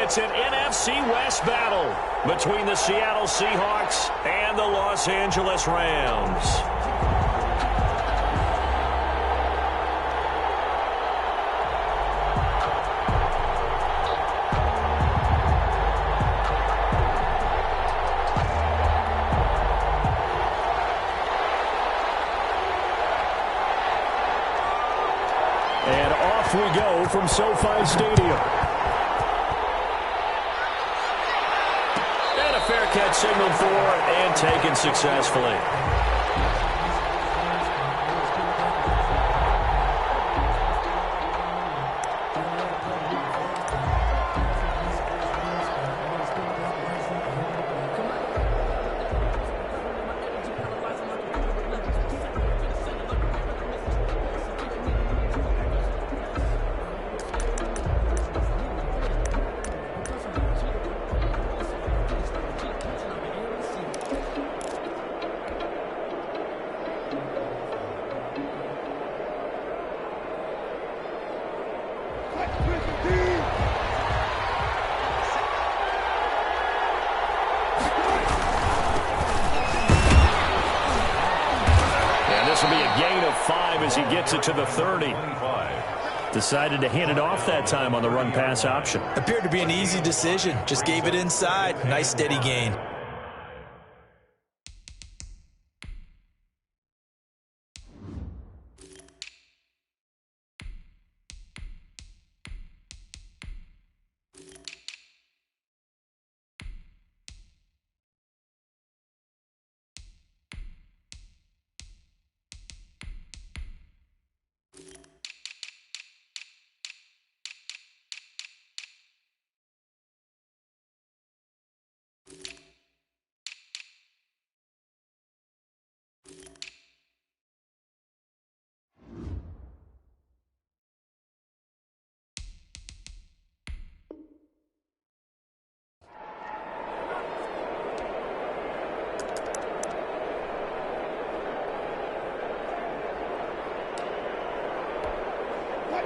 It's an NFC West battle between the Seattle Seahawks and the Los Angeles Rams. And off we go from SoFi Stadium. And a fair catch signaled for and taken successfully. This will be a gain of 5 as he gets it to the 30. Decided to hand it off that time on the run-pass option. Appeared to be an easy decision. Just gave it inside. Nice steady gain.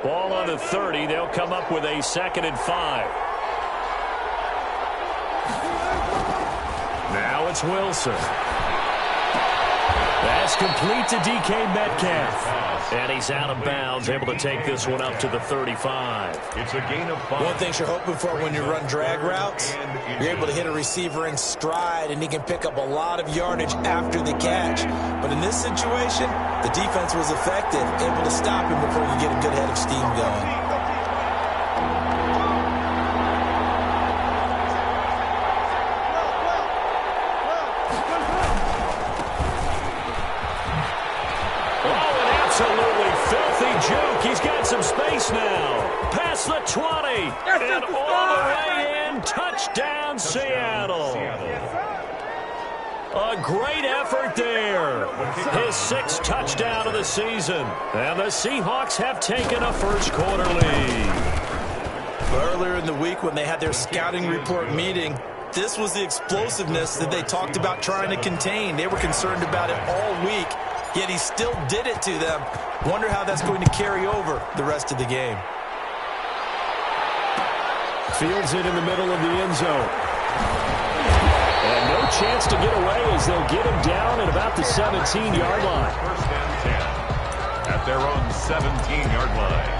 Ball on the 30. They'll come up with a 2nd and 5. Now it's Wilson. That's complete to DK Metcalf. And he's out of bounds, able to take this one up to the 35. It's a gain of 5. One thing you're hoping for when you run drag routes, you're able to hit a receiver in stride, and he can pick up a lot of yardage after the catch. But in this situation, the defense was effective, able to stop him before you get a good head of steam going. Absolutely filthy juke. He's got some space now. Past the 20. And all the way in. Touchdown, Seattle. A great effort there. His 6th touchdown of the season. And the Seahawks have taken a first-quarter lead. Earlier in the week when they had their scouting report meeting, this was the explosiveness that they talked about trying to contain. They were concerned about it all week. Yet he still did it to them. Wonder how that's going to carry over the rest of the game. Fields it in the middle of the end zone. And no chance to get away as they'll get him down at about the 17-yard line. 1st and 10 at their own 17-yard line.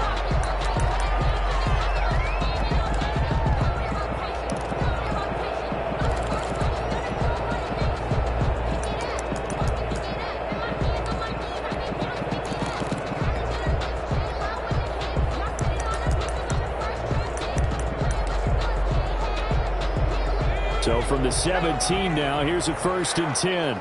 So from the 17 now, here's a 1st and 10.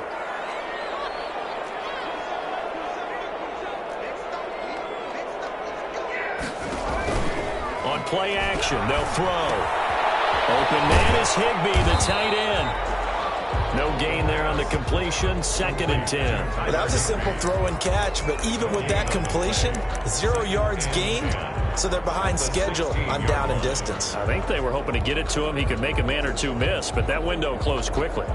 On play action, they'll throw. Open man is Higbee, the tight end. No gain there on the completion, 2nd and 10. Well, that was a simple throw and catch, but even with that completion, 0 yards gained, so they're behind schedule on down and distance. I think they were hoping to get it to him. He could make a man or two miss, but that window closed quickly.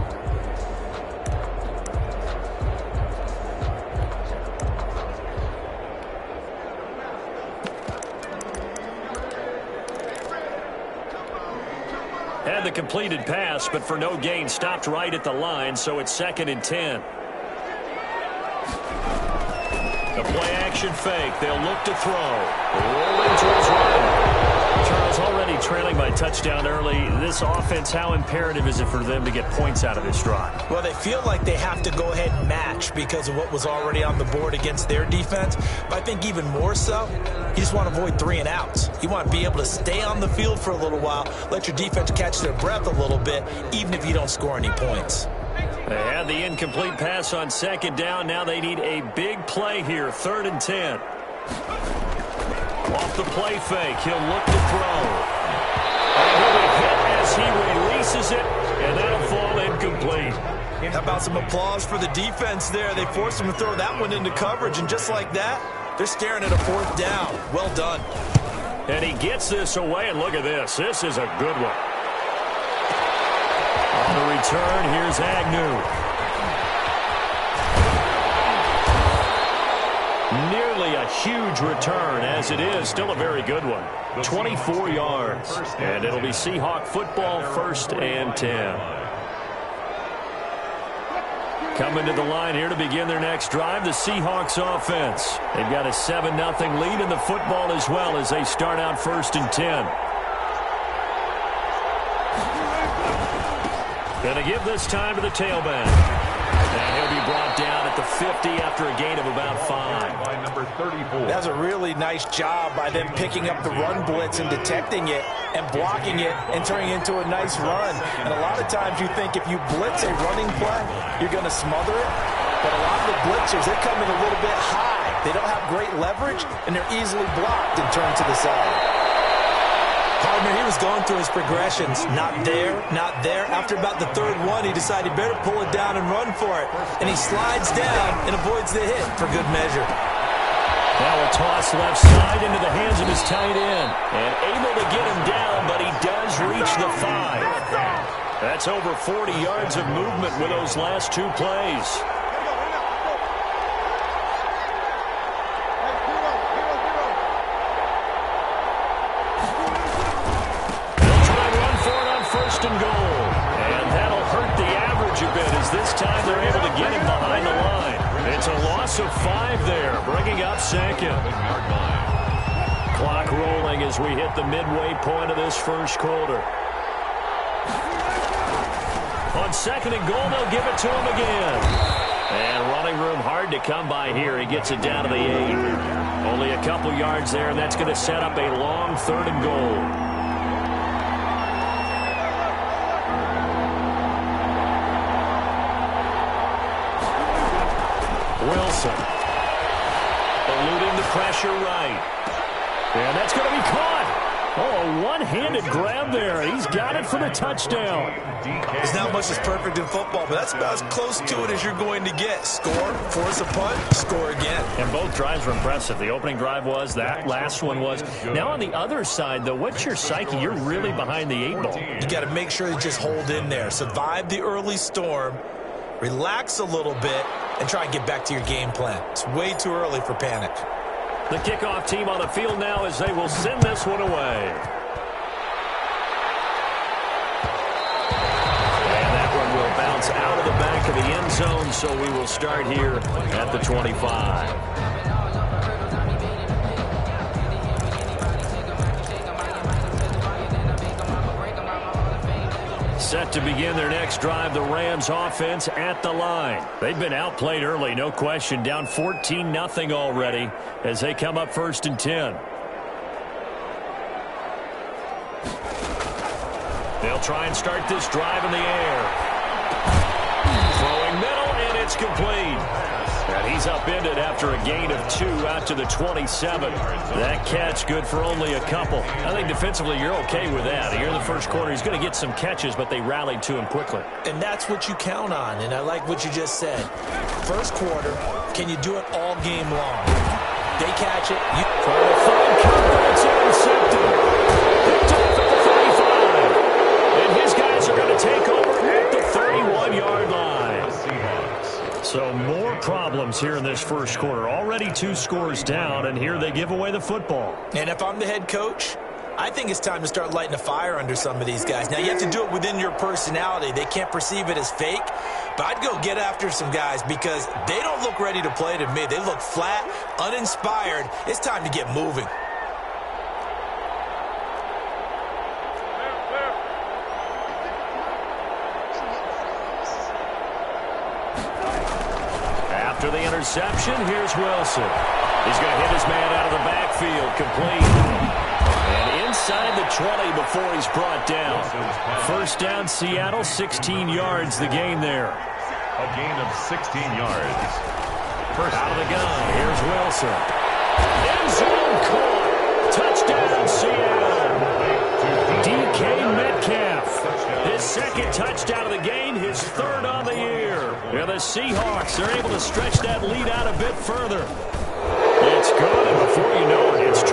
Had the completed pass, but for no gain, stopped right at the line, so it's 2nd and 10. The play-action fake. They'll look to throw. Rolling to his right. Charles, already trailing by touchdown early. This offense, how imperative is it for them to get points out of this drive? Well, they feel like they have to go ahead and match because of what was already on the board against their defense. But I think even more so, you just want to avoid 3 and outs. You want to be able to stay on the field for a little while, let your defense catch their breath a little bit, even if you don't score any points. They had the incomplete pass on 2nd down. Now they need a big play here, 3rd and 10. Off the play fake, he'll look to throw. And he'll be hit as he releases it, and that'll fall incomplete. How about some applause for the defense there? They forced him to throw that one into coverage, and just like that, they're staring at a 4th down. Well done. And he gets this away, and look at this. This is a good one. On the return, here's Agnew. Nearly a huge return, as it is still a very good one. 24 yards, and it'll be Seahawk football, 1st and 10. Coming to the line here to begin their next drive, the Seahawks offense. They've got a 7-0 lead in the football as well as they start out 1st and 10. Going to give this time to the tailback. And he'll be brought down at the 50 after a gain of about 5. By number 34. That's a really nice job by them picking up the run blitz and detecting it and blocking it and turning it into a nice run. And a lot of times you think if you blitz a running play, you're going to smother it. But a lot of the blitzers, they're coming a little bit high. They don't have great leverage, and they're easily blocked and turned to the side. Partner, he was going through his progressions. Not there, not there. After about the 3rd one, he decided he better pull it down and run for it. And he slides down and avoids the hit for good measure. Now a toss left side into the hands of his tight end. And able to get him down, but he does reach the 5. That's over 40 yards of movement with those last 2 plays. And goal. And that'll hurt the average a bit as this time they're able to get him behind the line. It's a loss of 5 there, bringing up 2nd. Clock rolling as we hit the midway point of this 1st quarter. On 2nd and goal, they'll give it to him again. And running room hard to come by here. He gets it down to the 8. Only a couple yards there, and that's going to set up a long 3rd and goal. Wilson eluding the pressure right. And that's going to be caught. Oh, a one-handed grab there. He's got it for the touchdown. There's not much that's perfect in football, but that's about as close to it as you're going to get. Score, force a punt, score again. And both drives were impressive. The opening drive was, that last one was. Now on the other side, though, what's your psyche? You're really behind the 8 ball. You got to make sure you just hold in there. Survive the early storm. Relax a little bit and try and get back to your game plan. It's way too early for panic. The kickoff team on the field now as they will send this one away. And that one will bounce out of the back of the end zone, so we will start here at the 25. Set to begin their next drive, the Rams offense at the line. They've been outplayed early, no question. Down 14-0 already as they come up 1st and 10. They'll try and start this drive in the air. Throwing middle, and it's complete. And he's upended after a gain of 2 out to the 27. That catch good for only a couple. I think defensively you're okay with that. Here in the 1st quarter, he's going to get some catches, but they rallied to him quickly. And that's what you count on, and I like what you just said. 1st quarter, can you do it all game long? They catch it. You try to find cover. It's intercepted. Picked off at the 35. And his guys are going to take over at the 31-yard line. So more problems here in this 1st quarter. Already 2 scores down, and here they give away the football. And if I'm the head coach, I think it's time to start lighting a fire under some of these guys. Now, you have to do it within your personality. They can't perceive it as fake, but I'd go get after some guys because they don't look ready to play to me. They look flat, uninspired. It's time to get moving. After the interception, here's Wilson. He's going to hit his man out of the backfield, complete. And inside the 20 before he's brought down. First down, Seattle, 16 yards the gain there. A gain of 16 yards. First out of the gun, here's Wilson. End zone caught. Touchdown, Seattle. DK Metcalf. His second touchdown of the game, his third on the year. And the Seahawks are able to stretch that lead out a bit further. It's good, and before you know it, it's 21-0.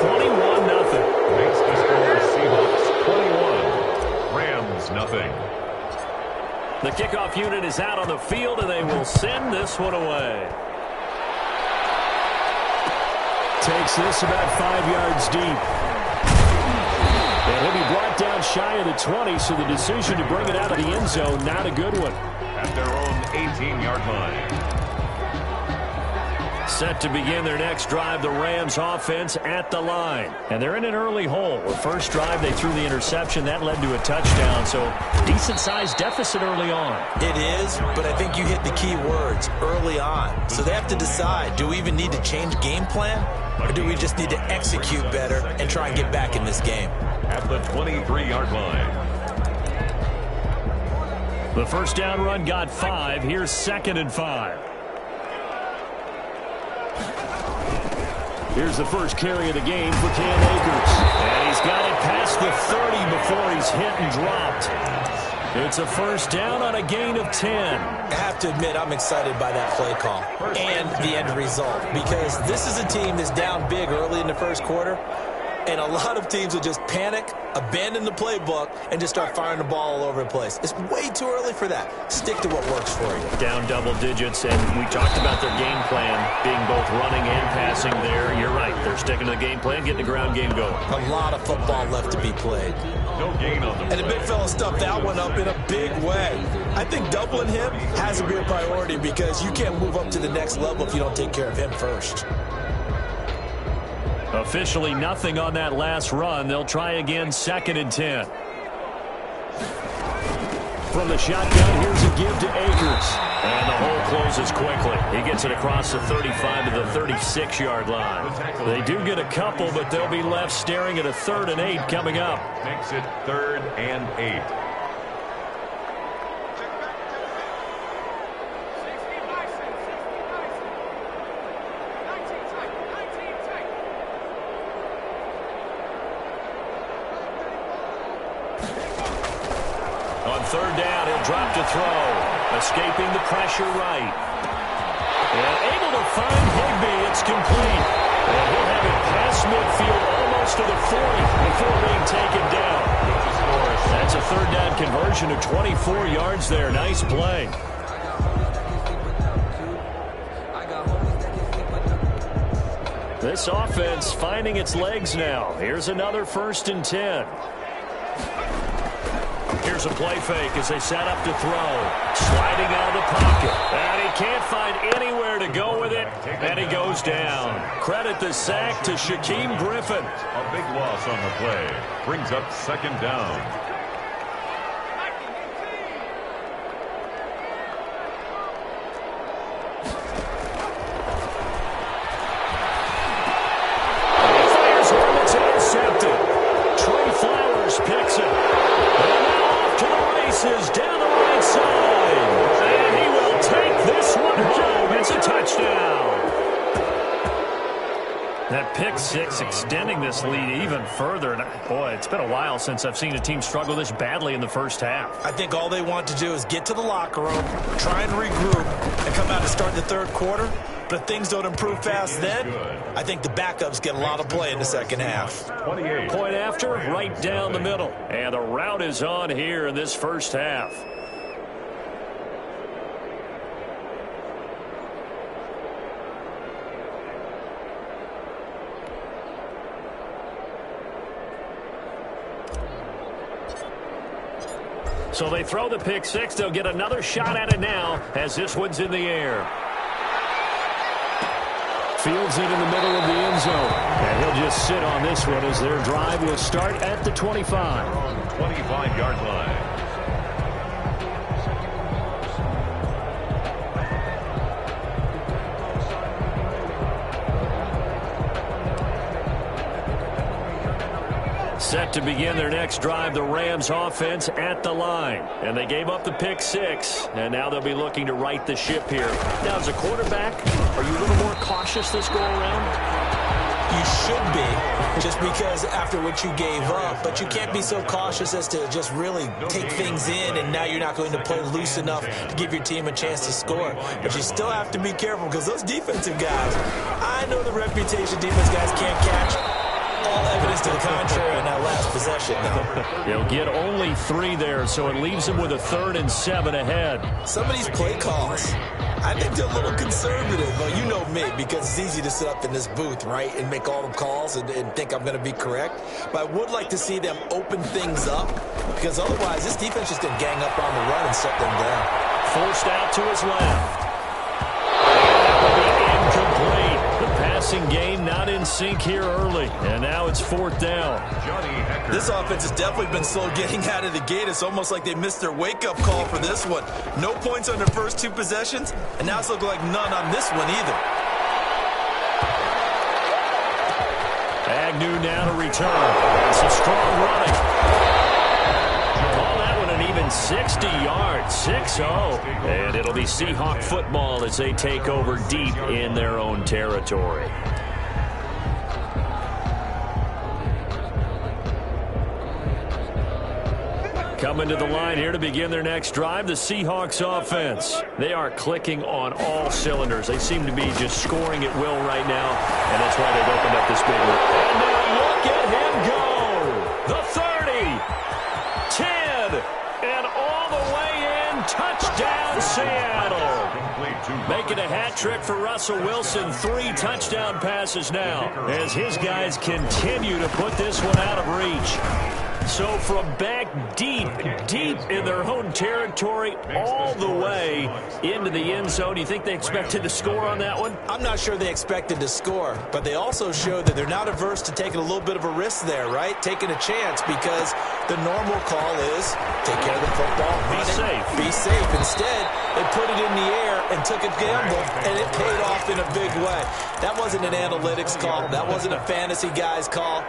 Makes the score Seahawks 21, Rams nothing. The kickoff unit is out on the field, and they will send this one away. Takes this about 5 yards deep. And he'll be brought down shy of the 20, so the decision to bring it out of the end zone, not a good one. At their own 18-yard line. Set to begin their next drive, the Rams offense at the line. And they're in an early hole. The first drive, they threw the interception. That led to a touchdown, so decent-sized deficit early on. It is, but I think you hit the key words, early on. So they have to decide, do we even need to change game plan, or do we just need to execute better and try and get back in this game? At the 23-yard line. The first down run got 5. Here's 2nd and 5. Here's the first carry of the game for Cam Akers. And he's got it past the 30 before he's hit and dropped. It's a first down on a gain of 10. I have to admit, I'm excited by that play call and the end result, because this is a team that's down big early in the first quarter, and a lot of teams will just panic, abandon the playbook, and just start firing the ball all over the place. It's way too early for that. Stick to what works for you. Down double digits, and we talked about their game plan being both running and passing there. You're right. They're sticking to the game plan, getting the ground game going. A lot of football left to be played. No gain on the play. And the big fella stuffed that one up in a big way. I think doubling him has to be a priority because you can't move up to the next level if you don't take care of him first. Officially nothing on that last run. They'll try again, 2nd and 10. From the shotgun, here's a give to Akers. And the hole closes quickly. He gets it across the 35 to the 36-yard line. They do get a couple, but they'll be left staring at a 3rd and 8 coming up. Makes it 3rd and 8. On 3rd down, he'll drop to throw. Escaping the pressure right. And able to find Higbee. It's complete. And he'll have it past midfield almost to the 40 before being taken down. That's a 3rd down conversion of 24 yards there. Nice play. This offense finding its legs now. Here's another 1st and 10. Here's a play fake as they set up to throw. Sliding out of the pocket. And he can't find anywhere to go with it. And he goes down. Credit the sack to Shaquem Griffin. A big loss on the play. Brings up 2nd down. Picks it. And now off to the races down the right side. And he will take this one home. It's a touchdown. That pick six extending this lead even further. And boy, it's been a while since I've seen a team struggle this badly in the first half. I think all they want to do is get to the locker room, try and regroup, and come out and start the 3rd quarter. But if things don't improve fast then, I think the backups get a lot of play in the second half. 28. Point after, right down the middle. And the route is on here in this first half. So they throw the pick six. They'll get another shot at it now as this one's in the air. Fields it in the middle of the end zone. And he'll just sit on this one as their drive will start at the 25. 25-yard line. Set to begin their next drive, the Rams offense at the line. And they gave up the pick six, and now they'll be looking to right the ship here. Now, as a quarterback, are you a little more cautious this go-around? You should be, just because after what you gave up. But you can't be so cautious as to just really take things in, and now you're not going to play loose enough to give your team a chance to score. But you still have to be careful because those defensive guys, I know the reputation defense guys can't catch. All evidence to the contrary in that last possession, though. They'll get only 3 there, so it leaves them with a 3rd and 7 ahead. Some of these play calls, I think they're a little conservative. Well, you know me, because it's easy to sit up in this booth, right, and make all the calls and think I'm going to be correct. But I would like to see them open things up, because otherwise this defense just going to gang up on the run and shut them down. Forced out to his left. That will be incomplete. The passing game not in sync here early, and now it's 4th down. This offense has definitely been slow getting out of the gate. It's almost like they missed their wake-up call for this one. No points on their first 2 possessions, and now it's looking like none on this one either. Agnew now to return. Some strong running. Call that one an even 60 yards, 6-0. And it'll be Seahawk football as they take over deep in their own territory. Coming to the line here to begin their next drive, the Seahawks offense. They are clicking on all cylinders. They seem to be just scoring at will right now, and that's why they've opened up this big one. And now look at him go! The 30, 10, and all the way in. Touchdown, Seattle! Making a hat trick for Russell Wilson. 3 touchdown passes now as his guys continue to put this one out of reach. So from back deep in their own territory, all the way into the end zone, you think they expected to score on that one? I'm not sure they expected to score, but they also showed that they're not averse to taking a little bit of a risk there, right? Taking a chance, because the normal call is take care of the football, be safe. Be safe. Instead, they put it in the air and took a gamble, and it paid off in a big way. That wasn't an analytics call. That wasn't a fantasy guy's call.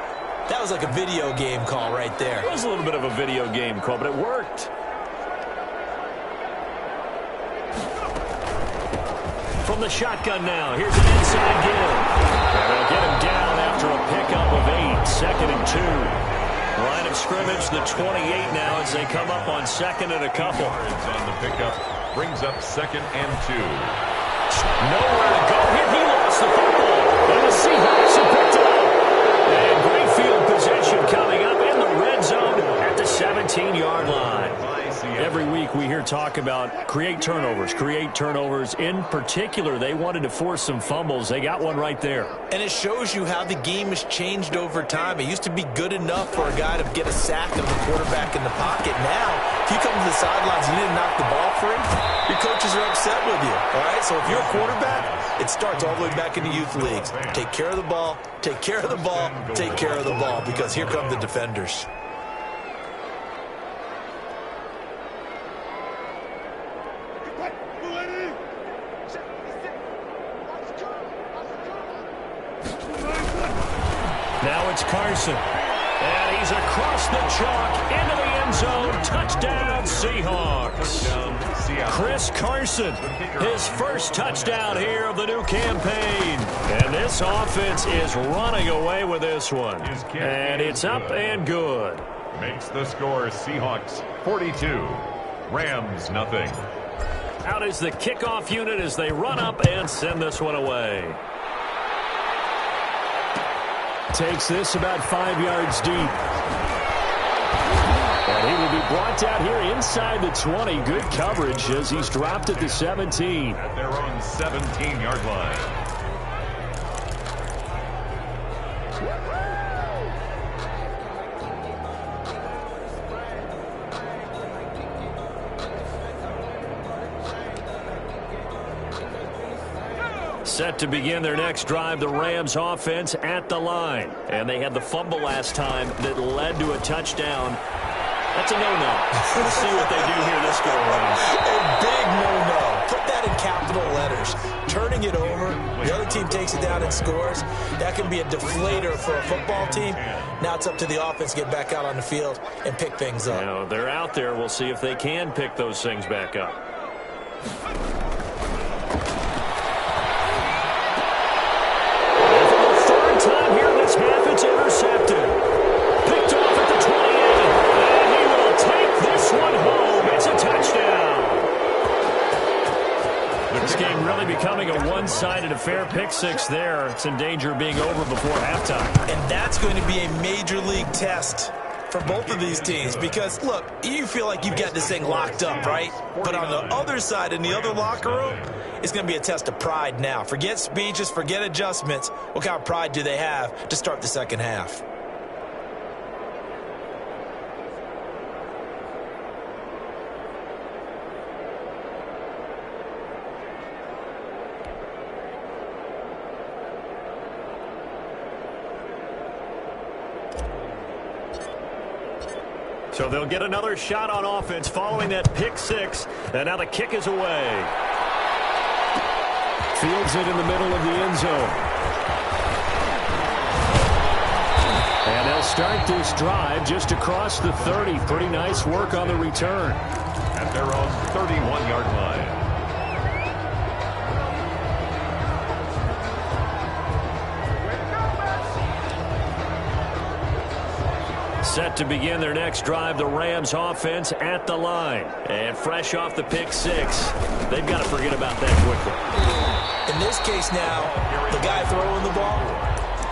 That was like a video game call right there. It was a little bit of a video game call, but it worked. From the shotgun now, here's an inside give. And they'll get him down after a pickup of 8, 2nd and 2. Line of scrimmage, the 28 now as they come up on 2nd and a couple. On the pickup, brings up 2nd and 2. Nowhere to go here. He lost the football. And the Seahawks have picked it up. And great field position coming up in the red zone at the 17-yard line. Every week we hear talk about create turnovers. In particular, they wanted to force some fumbles. They got one right there. And it shows you how the game has changed over time. It used to be good enough for a guy to get a sack of the quarterback in the pocket. Now, if you come to the sidelines and you didn't knock the ball free, your coaches are upset with you. All right, so if you're a quarterback, it starts all the way back in the youth leagues. Take care of the ball, take care of the ball, take care of the ball, because here come the defenders. Now it's Carson. And he's across the chalk into the end zone. Touchdown, Seahawks. Chris Carson, his first touchdown here of the new campaign. And this offense is running away with this one. And it's up and good. Makes the score Seahawks 42, Rams nothing. Out is the kickoff unit as they run up and send this one away. Takes this about 5 yards deep. And he will be brought out here inside the 20. Good coverage as he's dropped at the 17. At their own 17-yard line. Set to begin their next drive, the Rams offense at the line. And they had the fumble last time that led to a touchdown. That's a no-no. Let's see what they do here this go around. A big no-no. Put that in capital letters. Turning it over, the other team takes it down and scores. That can be a deflator for a football team. Now it's up to the offense to get back out on the field and pick things up. Now, they're out there. We'll see if they can pick those things back up. And for the third time here in this half, it's intercepted. Picked off at the 28. And he will take this one home. It's a touchdown. This game really becoming a one-sided affair. Pick six there. It's in danger of being over before halftime. And that's going to be a major league test for both of these teams because, look, you feel like you've got this thing locked up, right? But on the other side, in the other locker room, it's going to be a test of pride now. Forget speeches, forget adjustments. What kind of pride do they have to start the second half? So they'll get another shot on offense following that pick six. And now the kick is away. Fields it in the middle of the end zone. And they'll start this drive just across the 30. Pretty nice work on the return. At their own 31-yard line. Set to begin their next drive, the Rams offense at the line. And fresh off the pick six, they've got to forget about that quickly. In this case now, the guy throwing the ball,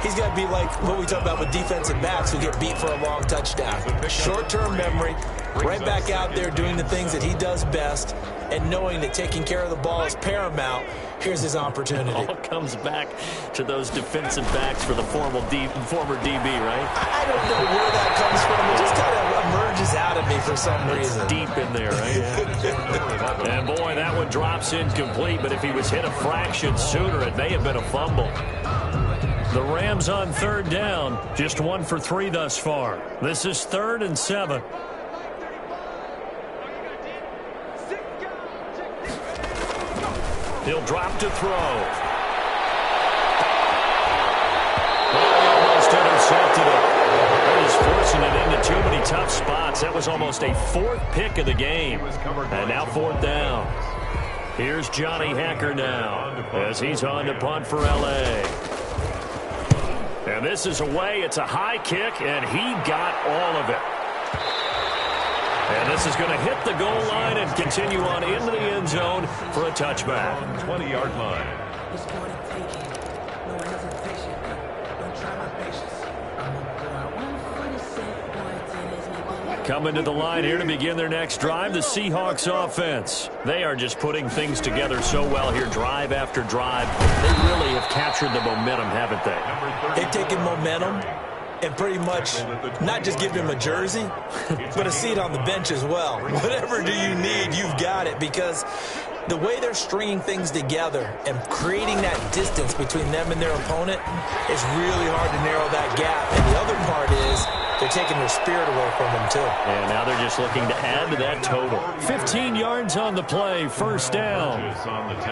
he's got to be like what we talk about with defensive backs who get beat for a long touchdown. Short-term memory, right back out there doing the things that he does best, and knowing that taking care of the ball is paramount. Here's his opportunity. All comes back to those defensive backs for the former DB, right? I don't know where that comes from. It just kind of emerges out of me for some reason. It's deep in there, right? And boy, that one drops incomplete, but if he was hit a fraction sooner, it may have been a fumble. The Rams on third down, just 1 for 3 thus far. This is 3rd and 7. He'll drop to throw. Almost intercepted it. He's forcing it into too many tough spots. That was almost a 4th pick of the game. And now 4th down. Here's Johnny Hacker now as he's on to punt for L.A. And this is away. It's a high kick, and he got all of it. And this is going to hit the goal line and continue on into the end zone for a touchback. 20-yard line. Coming to the line here to begin their next drive, the Seahawks offense. They are just putting things together so well here, drive after drive. They really have captured the momentum, haven't they? They've taken momentum and pretty much not just give him a jersey, but a seat on the bench as well. Whatever do you need, you've got it, because the way they're stringing things together and creating that distance between them and their opponent is really hard to narrow that gap. And the other part is they're taking their spirit away from them, too. And now they're just looking to add to that total. 15 yards on the play, first down.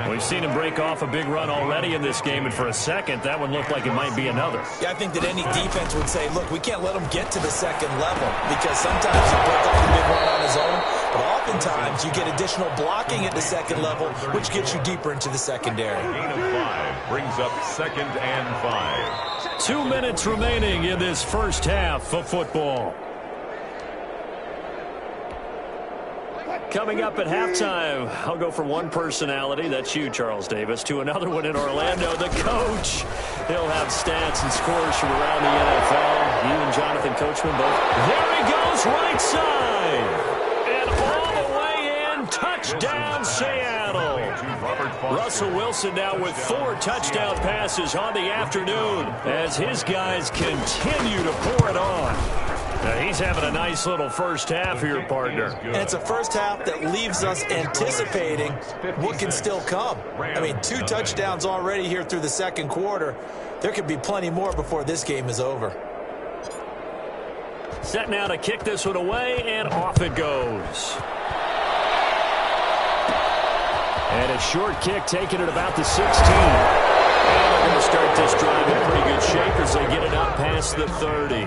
We've seen him break off a big run already in this game, and for a second, that one looked like it might be another. Yeah, I think that any defense would say, look, we can't let him get to the second level, because sometimes he break off a big run on his own, but oftentimes you get additional blocking at the second level, which gets you deeper into the secondary. Gain of 5 brings up 2nd and 5. 2 minutes remaining in this first half of football. Coming up at halftime, I'll go from one personality, that's you, Charles Davis, to another one in Orlando, the coach. He'll have stats and scores from around the NFL. You and Jonathan Coachman both. There he goes, right side. And all the way in, touchdown, Seattle. Russell Wilson now with 4 touchdown passes on the afternoon as his guys continue to pour it on. He's having a nice little first half here, partner. And it's a first half that leaves us anticipating what can still come. I mean, 2 touchdowns already here through the second quarter. There could be plenty more before this game is over. Set now to kick this one away, and off it goes. And a short kick taken at about the 16. And they're going to start this drive in pretty good shape as they get it up past the 30.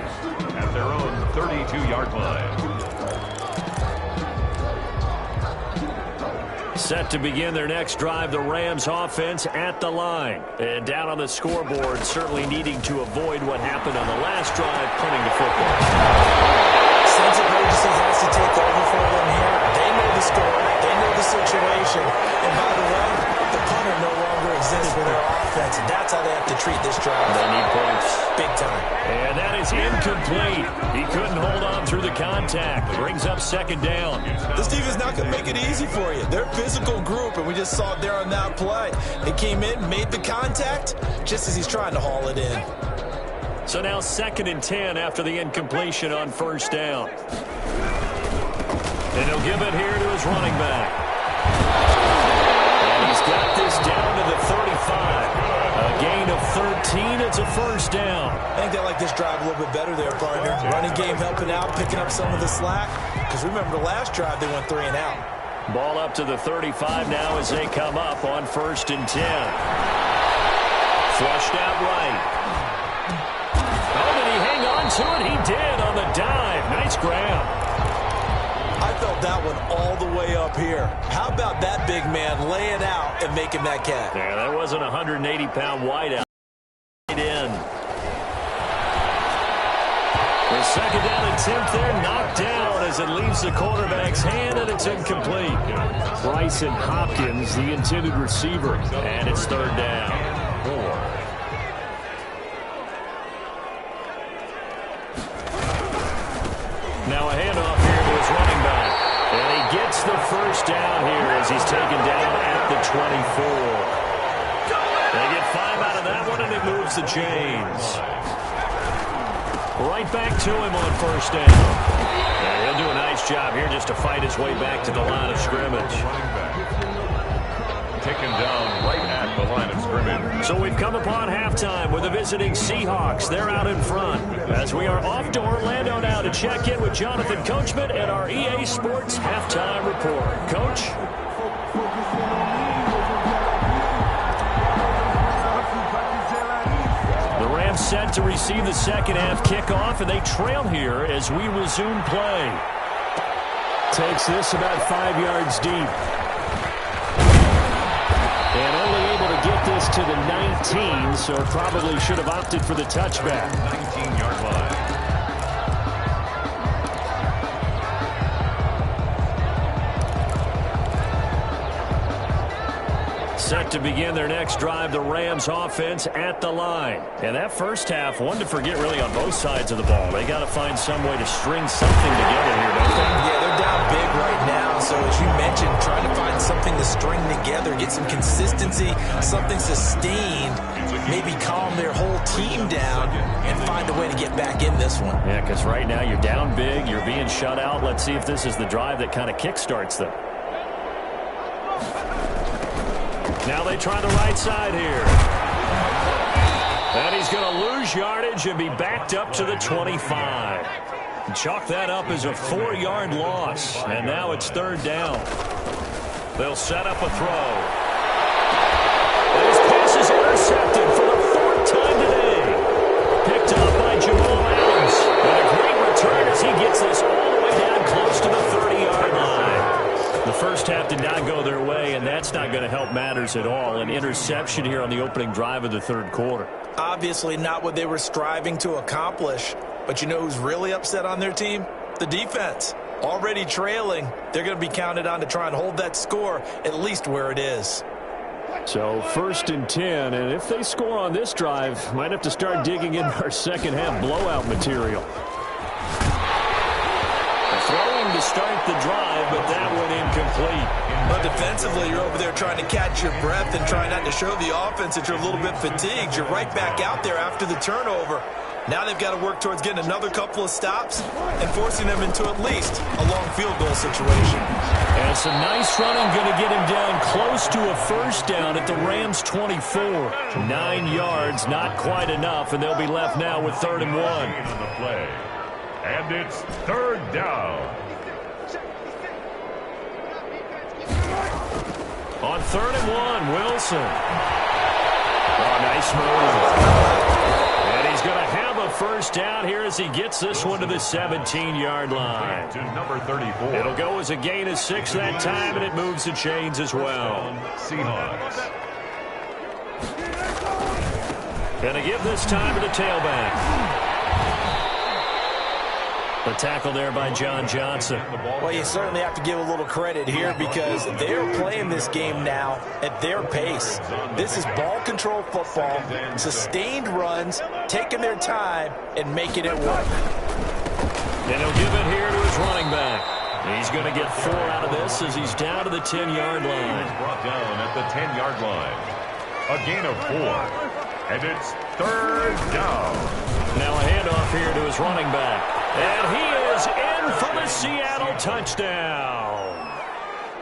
At their own 32-yard line. Set to begin their next drive, the Rams offense at the line. And down on the scoreboard, certainly needing to avoid what happened on the last drive, punting the football. Sense of urgency has to take over for them here. They know the score. They know the situation. And by the way, the punter no longer exists for their offense. And that's how they have to treat this drive. They need points. Big time. And that is incomplete. He couldn't hold on through the contact. Brings up second down. This defense is not going to make it easy for you. They're a physical group, and we just saw it there on that play. They came in, made the contact, just as he's trying to haul it in. So now 2nd and 10 after the incompletion on first down. And he'll give it here to his running back. And he's got this down to the 35. A gain of 13. It's a first down. I think they like this drive a little bit better there, partner. Running game helping out, picking up some of the slack. Because remember, the last drive they went 3 and out. Ball up to the 35 now as they come up on 1st and 10. Flushed out right. Oh, did he hang on to it? He did on the dive. Nice grab. I felt that one all the way up here. How about that big man laying out and making that catch? Yeah, that wasn't a 180-pound wideout. Right in. The 2nd down attempt there knocked down as it leaves the quarterback's hand, and it's incomplete. Bryson Hopkins, the intended receiver, and it's 3rd down. 4. Now a handoff here to his running back. And he gets the first down here as he's taken down at the 24. They get 5 out of that one, and it moves the chains. Right back to him on first down. And he'll do a nice job here just to fight his way back to the line of scrimmage. Taken down right at the line of scrimmage. So we've come upon halftime with the visiting Seahawks. They're out in front. As we are off to Orlando now to check in with Jonathan Coachman at our EA Sports Halftime Report. Coach? The Rams set to receive the second half kickoff, and they trail here as we resume play. Takes this about 5 yards deep. And only able to get this to the 19, so probably should have opted for the touchback. 19-yard line. Set to begin their next drive, the Rams offense at the line. And that first half, one to forget really on both sides of the ball. They got to find some way to string something together here, don't they? Yeah, they're down big right now. So as you mentioned, trying to find something to string together, get some consistency, something sustained, maybe calm their whole team down and find a way to get back in this one. Yeah, because right now you're down big, you're being shut out. Let's see if this is the drive that kind of kickstarts them. Now they try the right side here. And he's going to lose yardage and be backed up to the 25. Chalk that up as a 4-yard loss. And now it's 3rd down. They'll set up a throw. And his pass is intercepted for the 4th time today. Picked up by Jamal Adams. And a great return as he gets this all the way down close to the 30-yard line. The first half did not go their way, and that's not going to help matters at all. An interception here on the opening drive of the 3rd quarter. Obviously not what they were striving to accomplish. But you know who's really upset on their team? The defense. Already trailing. They're going to be counted on to try and hold that score at least where it is. So 1st and 10, and if they score on this drive, might have to start digging in our second half blowout material. Throwing to start the drive, but that one incomplete. But defensively, you're over there trying to catch your breath and trying not to show the offense that you're a little bit fatigued. You're right back out there after the turnover. Now they've got to work towards getting another couple of stops and forcing them into at least a long field goal situation. And some nice running going to get him down close to a first down at the Rams' 24. 9 yards, not quite enough, and they'll be left now with 3rd and 1. And it's 3rd down. On 3rd and 1, Wilson. Oh, nice move. And he's going to have a first down here as he gets this one to the 17-yard line. To number 34. It'll go as a gain of 6 that time, and it moves the chains as well. Seahawks. Going to give this time to the tailback. The tackle there by John Johnson. Well, you certainly have to give a little credit here because they're playing this game now at their pace. This is ball control football, sustained runs, taking their time, and making it work. And he'll give it here to his running back. He's going to get 4 out of this as he's down to the 10-yard line. He's brought down at the 10-yard line. A gain of 4. And it's 3rd down. Now a handoff here to his running back. And he is in for the Seattle touchdown.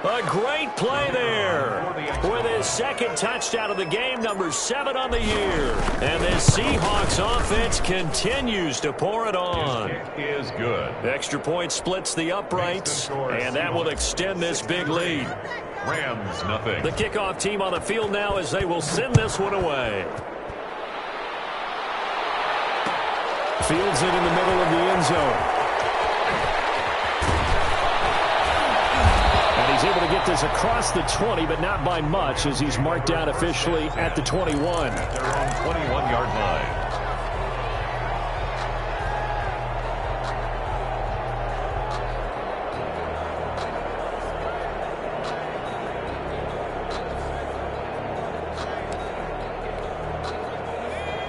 A great play there with his 2nd touchdown of the game, number 7 on the year. And this Seahawks offense continues to pour it on. Is good. Extra point splits the uprights, and that will extend this big lead. Rams, nothing. The kickoff team on the field now as they will send this one away. Fields it in the middle of the end zone. And he's able to get this across the 20, but not by much as he's marked down officially at the 21. Their own 21-yard line.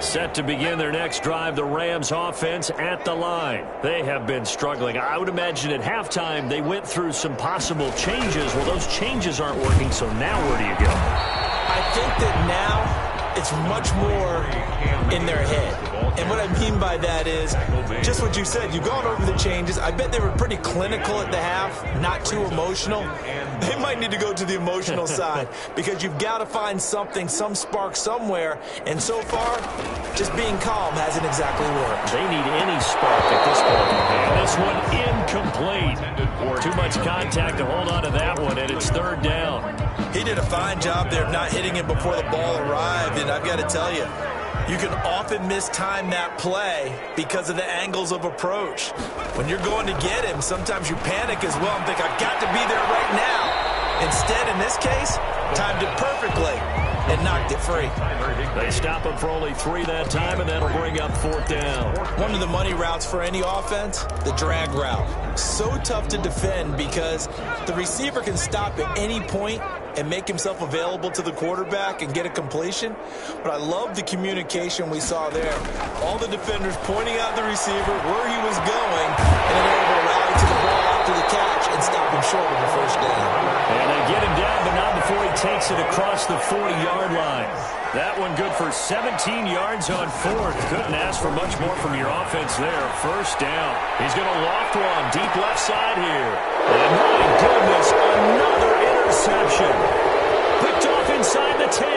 Set to begin their next drive, the Rams offense at the line. They have been struggling. I would imagine at halftime they went through some possible changes. Well, those changes aren't working, so now where do you go? I think that now it's much more in their head. And what I mean by that is just what you said. You've gone over the changes. I bet they were pretty clinical at the half, not too emotional. They might need to go to the emotional side because you've got to find something, some spark somewhere. And so far, just being calm hasn't exactly worked. They need any spark at this point. And this one incomplete. Too much contact to hold on to that one, and it's 3rd down. He did a fine job there of not hitting it before the ball arrived, and I've got to tell you, you can often mistime that play because of the angles of approach. When you're going to get him, sometimes you panic as well and think, I've got to be there right now. Instead, in this case, timed it perfectly and knocked it free. They stop him for only 3 that time, and that'll bring up 4th down. One of the money routes for any offense, the drag route. So tough to defend because the receiver can stop at any point and make himself available to the quarterback and get a completion. But I love the communication we saw there. All the defenders pointing out the receiver, where he was going, and then able to rally to the ball after the catch and stop him short of the first down. And they get him down, but not before he takes it across the 40-yard line. That one good for 17 yards on 4th. Couldn't ask for much more from your offense there. 1st down. He's going to loft one deep left side here. And my goodness, another interception. Picked off inside the 10.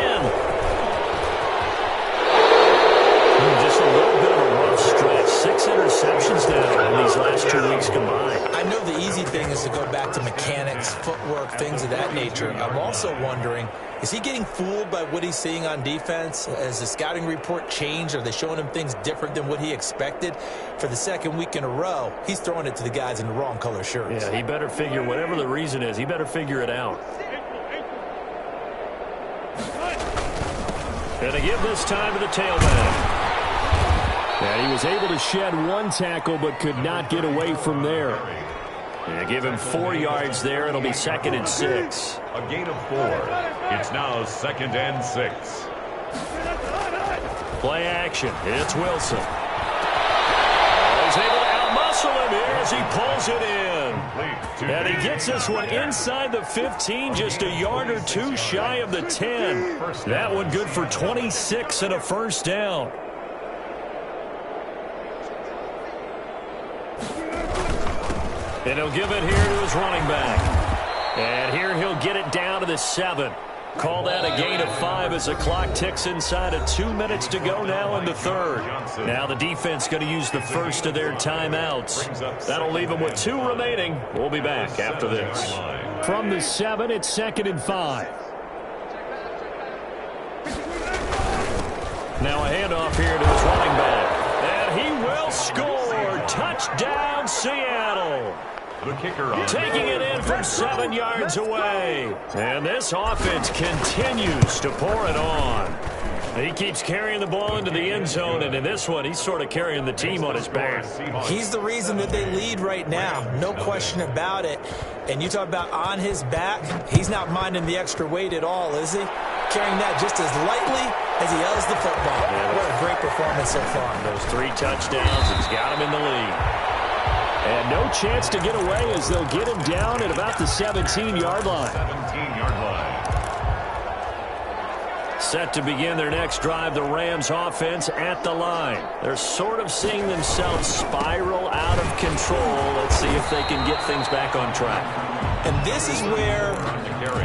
Just a little bit of a rough stretch. 6 interceptions now in these last 2 weeks combined. I know the easy thing is to go back to mechanics, footwork, things of that nature. I'm also wondering, is he getting fooled by what he's seeing on defense? Has the scouting report changed? Are they showing him things different than what he expected? For the 2nd week in a row, he's throwing it to the guys in the wrong color shirts. Yeah, he better figure, whatever the reason is, he better figure it out. And to give this time to the tailback. And he was able to shed 1 tackle but could not get away from there. And give him 4 yards there. It'll be 2nd and 6. A gain of 4. It's now 2nd and 6. Play action. It's Wilson. He's able to outmuscle him here as he pulls it in. And he gets this one inside the 15, just a yard or 2 shy of the 10. That one good for 26 and a 1st down. And he'll give it here to his running back. And here he'll get it down to the 7. Call that a gain of 5 as the clock ticks inside of 2 minutes to go now in the third. Now the defense going to use the first of their timeouts. That'll leave them with 2 remaining. We'll be back after this. From the 7, it's 2nd and 5. Now a handoff here to his running back. And he will score. Touchdown, Seattle. The kicker taking it in from 7 yards away. And this offense continues to pour it on. He keeps carrying the ball into the end zone, and in this one, he's sort of carrying the team on his back. He's the reason that they lead right now. No question about it. And you talk about on his back, he's not minding the extra weight at all, is he? Carrying that just as lightly as he does the football. Yeah, what a great performance so far. Those 3 touchdowns, he's got him in the lead. And no chance to get away as they'll get him down at about the 17-yard line. 17-yard line. Set to begin their next drive, the Rams offense at the line. They're sort of seeing themselves spiral out of control. Let's see if they can get things back on track. And this is where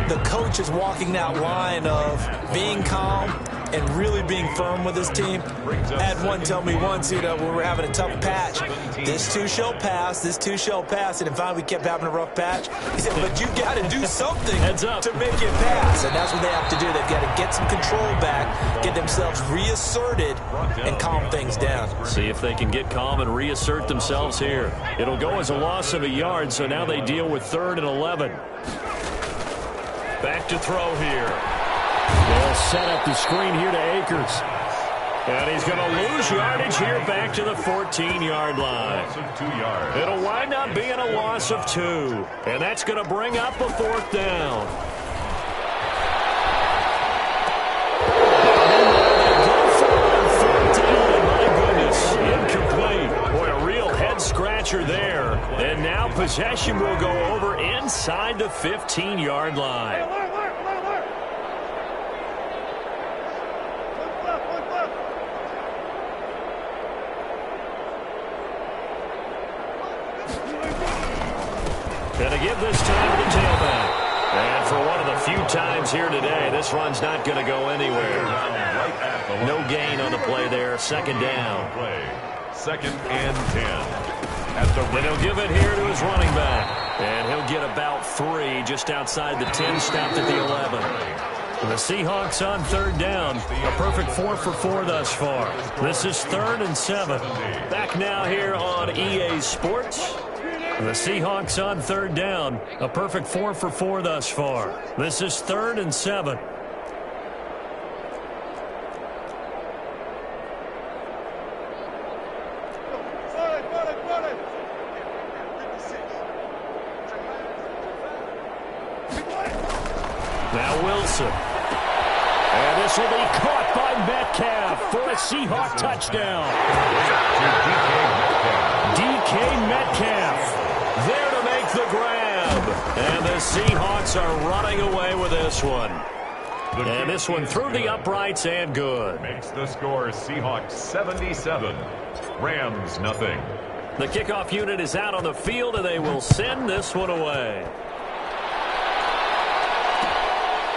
the coach is walking that line of being calm and really being firm with his team. I had one tell me once, when we were having a tough patch, this too shall pass, this too shall pass. And finally we kept having a rough patch. He said, but you got to do something to make it pass. And that's what they have to do. They've got to get some control back, get themselves reasserted, and calm things down. See if they can get calm and reassert themselves here. It'll go as a loss of a yard, so now they deal with 3rd and 11. Back to throw here. They'll set up the screen here to Akers. And he's going to lose yardage here back to the 14-yard line. It'll wind up being a loss of 2. And that's going to bring up a 4th down. Incomplete. Boy, a real head-scratcher there. And now possession will go over inside the 15-yard line. And to give this time to the tailback. And for one of the few times here today, this run's not going to go anywhere. No gain on the play there. 2nd down. 2nd and 10. And he'll give it here to his running back. And he'll get about 3 just outside the 10, stopped at the 11. The Seahawks on 3rd down. A perfect 4 for 4 thus far. This is 3rd and 7. Back now here on EA Sports. The Seahawks on 3rd down. A perfect 4 for 4 thus far. This is 3rd and 7. Now Wilson. And this will be caught by Metcalf for a Seahawk touchdown. DK Metcalf there to make the grab. And the Seahawks are running away with this one. And this one through the uprights and good. Makes the score Seahawks 77. Rams nothing. The kickoff unit is out on the field, and they will send this one away.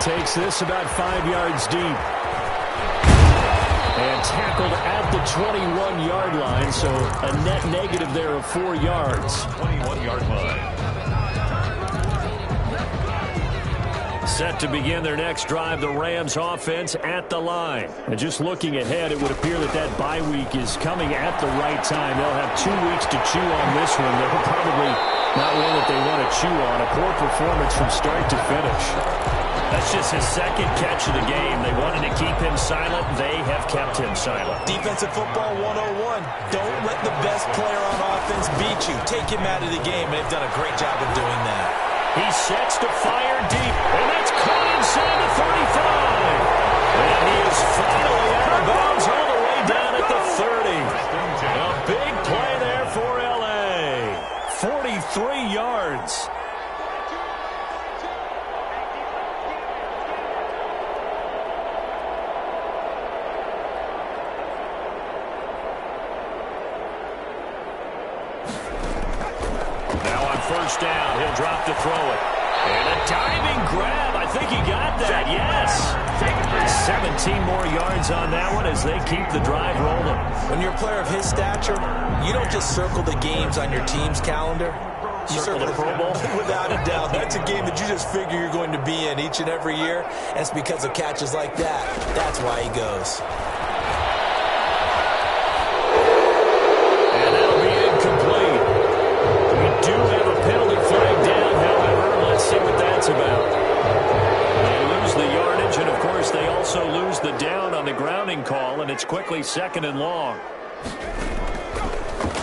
Takes this about 5 yards deep. And tackled at the 21-yard line, so a net negative there of 4 yards. 21-yard line. Set to begin their next drive, the Rams offense at the line. And just looking ahead, it would appear that that bye week is coming at the right time. They'll have 2 weeks to chew on this one. They're probably not one that they want to chew on. A poor performance from start to finish. That's just his 2nd catch of the game. They wanted to keep him silent. They have kept him silent. Defensive football 101. Don't let the best player on offense beat you. Take him out of the game. They've done a great job of doing that. He sets to fire deep, and that's caught inside the 35. And he is finally out of bounds all the way down at the 30. A big play there for L.A. 43 yards. Now on first down. He'll drop to throw it. And a diving grab. I think he got that, yes. 17 more yards on that one as they keep the drive rolling. When you're a player of his stature, you don't just circle the games on your team's calendar. You circle the Pro Bowl? Without a doubt. That's a game that you just figure you're going to be in each and every year. And it's because of catches like that. That's why he goes. And that'll be incomplete. We do have a penalty flag down, however. Let's see what that's about. They lose the yardage, and, of course, they also lose the down on the grounding call, and it's quickly second and long.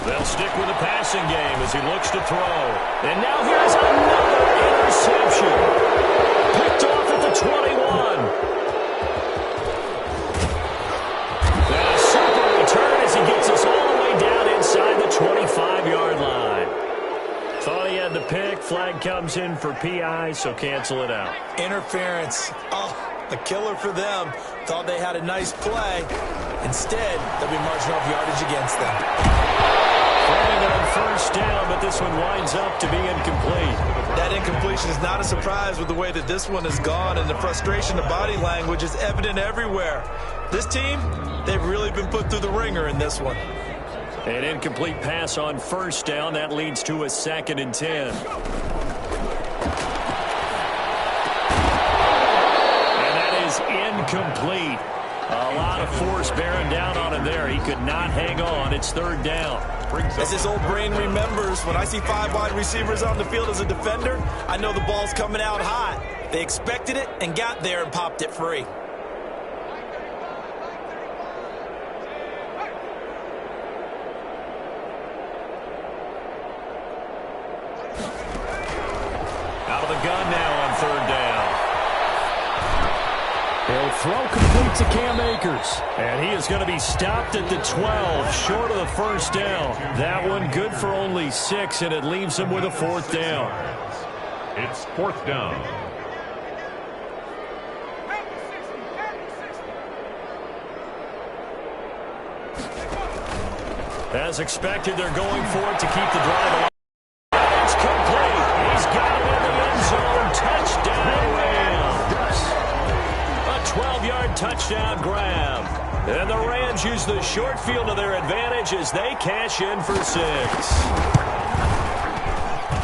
They'll stick with the passing game as he looks to throw. And now here's another interception. Picked off at the 21. And a super return as he gets us all the way down inside the 25-yard line. Thought he had the pick. Flag comes in for PI, so cancel it out. Interference. Oh, a killer for them. Thought they had a nice play. Instead, they'll be marching off yardage against them. Throwing it on first down, but this one winds up to be incomplete. That incompletion is not a surprise with the way that this one has gone, and the frustration, the body language is evident everywhere. This team, they've really been put through the ringer in this one. An incomplete pass on first down. That leads to a 2nd and 10. And that is incomplete. A lot of force bearing down on him there. He could not hang on. It's 3rd down. As his old brain remembers, when I see 5 wide receivers on the field as a defender, I know the ball's coming out hot. They expected it and got there and popped it free. Out of the gun now on 3rd down. He'll throw complete to Cam Akers. And he is going to be stopped at the 12, short of the first down. That one good for only 6, and it leaves him with a 4th down. It's 4th down. As expected, they're going for it to keep the drive alive. It's complete. He's got it in the end zone. Touchdown, Rams. A 12-yard touchdown grab. And the Rams use the short field to their advantage as they cash in for 6.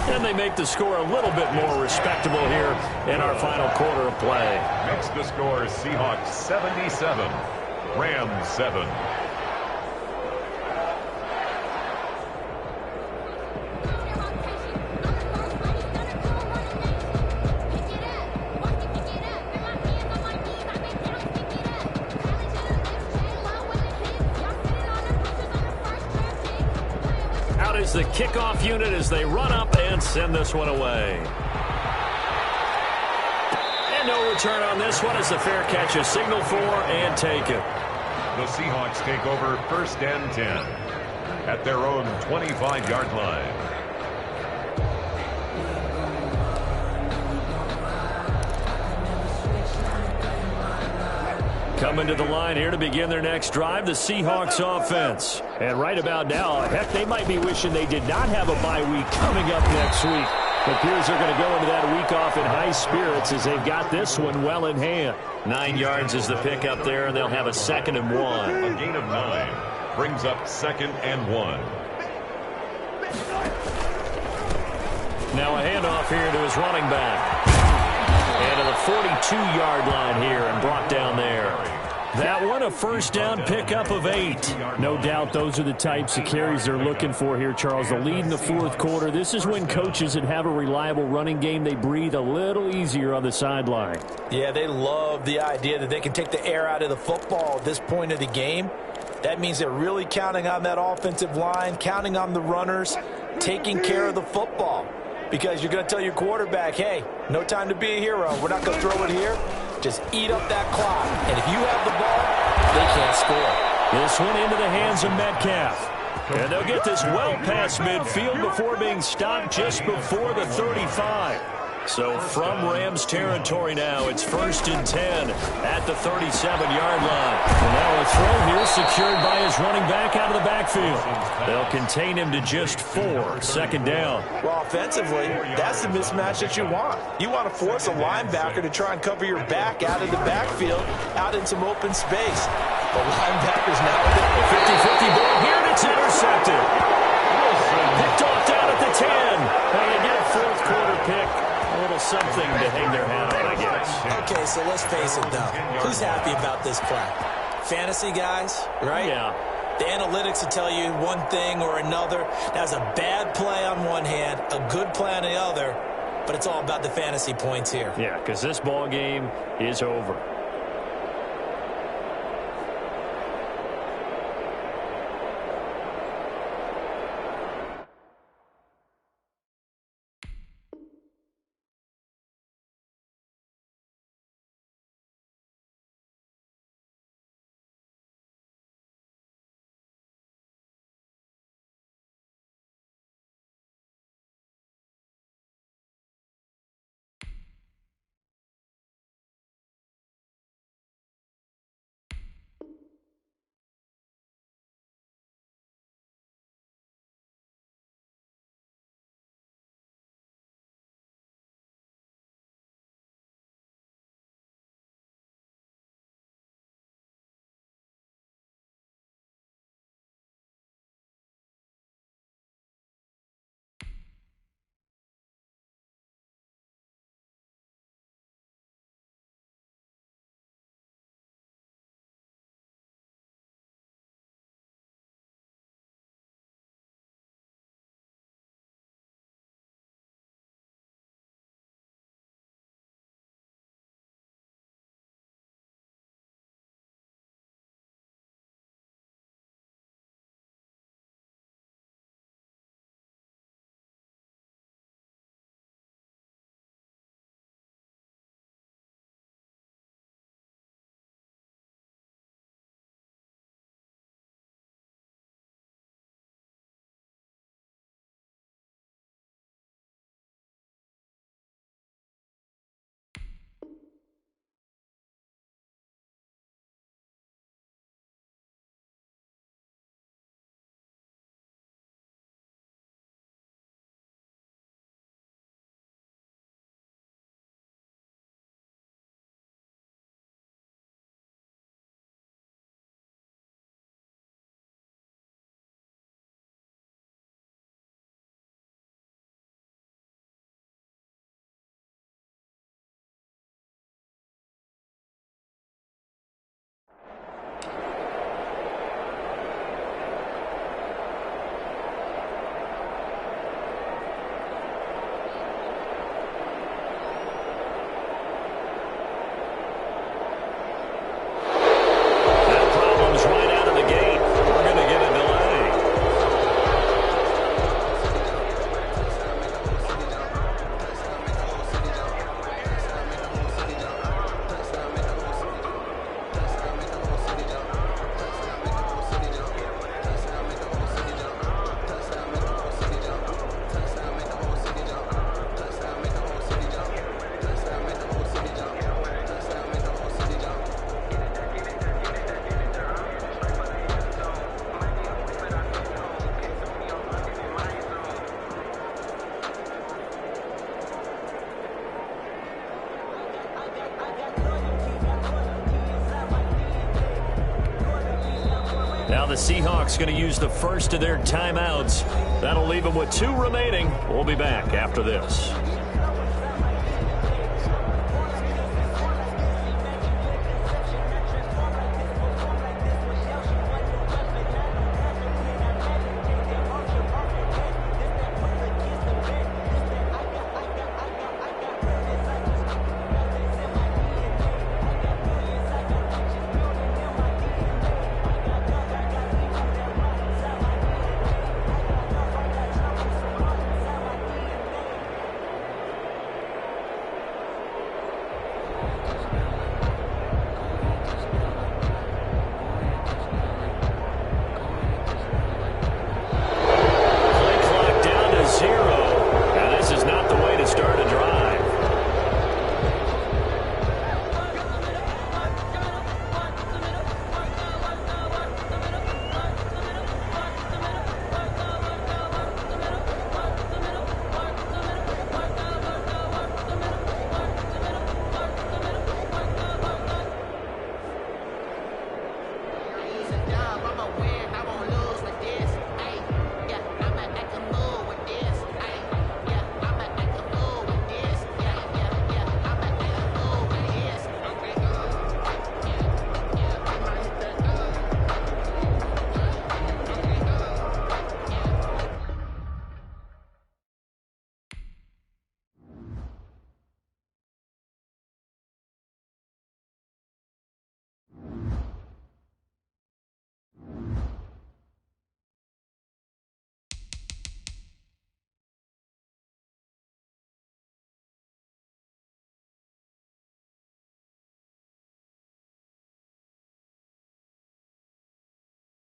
And they make the score a little bit more respectable here in our final quarter of play. Makes the score Seahawks 77, Rams 7. Is the kickoff unit as they run up and send this one away. And no return on this one as the fair catch is signaled for and taken. The Seahawks take over 1st and 10 at their own 25-yard line. Coming to the line here to begin their next drive, the Seahawks offense. And right about now, heck, they might be wishing they did not have a bye week coming up next week. It appears they're going to go into that week off in high spirits as they've got this one well in hand. 9 yards is the pick up there, and they'll have a 2nd and 1. A gain of 9 brings up 2nd and 1. Now a handoff here to his running back. And to the 42-yard line here and brought down there. That one a first down pickup of 8. No doubt those are the types of carries they're looking for here, Charles. The lead in the 4th quarter. This is when coaches that have a reliable running game, they breathe a little easier on the sideline. Yeah, they love the idea that they can take the air out of the football at this point of the game. That means they're really counting on that offensive line, counting on the runners, taking care of the football. Because you're going to tell your quarterback, hey, no time to be a hero. We're not going to throw it here. Just eat up that clock. And if you have the ball, they can't score. This one into the hands of Metcalf. And they'll get this well past midfield before being stopped just before the 35. So from Rams territory now, it's 1st and 10 at the 37-yard line. And now a throw here secured by his running back out of the backfield. They'll contain him to just 4, 2nd down. Well, offensively, that's the mismatch that you want. You want to force a linebacker to try and cover your back out of the backfield, out in some open space. The linebacker's now with it. 50-50 ball here, and it's intercepted. Picked off down at the 10. And they get a 4th quarter pick. A little something to hang their hat on, I guess. Okay, so let's face it, though. Who's happy about this play? Fantasy guys, right? Yeah. The analytics will tell you one thing or another. That's a bad play on one hand, a good play on the other, but it's all about the fantasy points here. Yeah, because this ball game is over. Now the Seahawks going to use the first of their timeouts. That'll leave them with 2 remaining. We'll be back after this.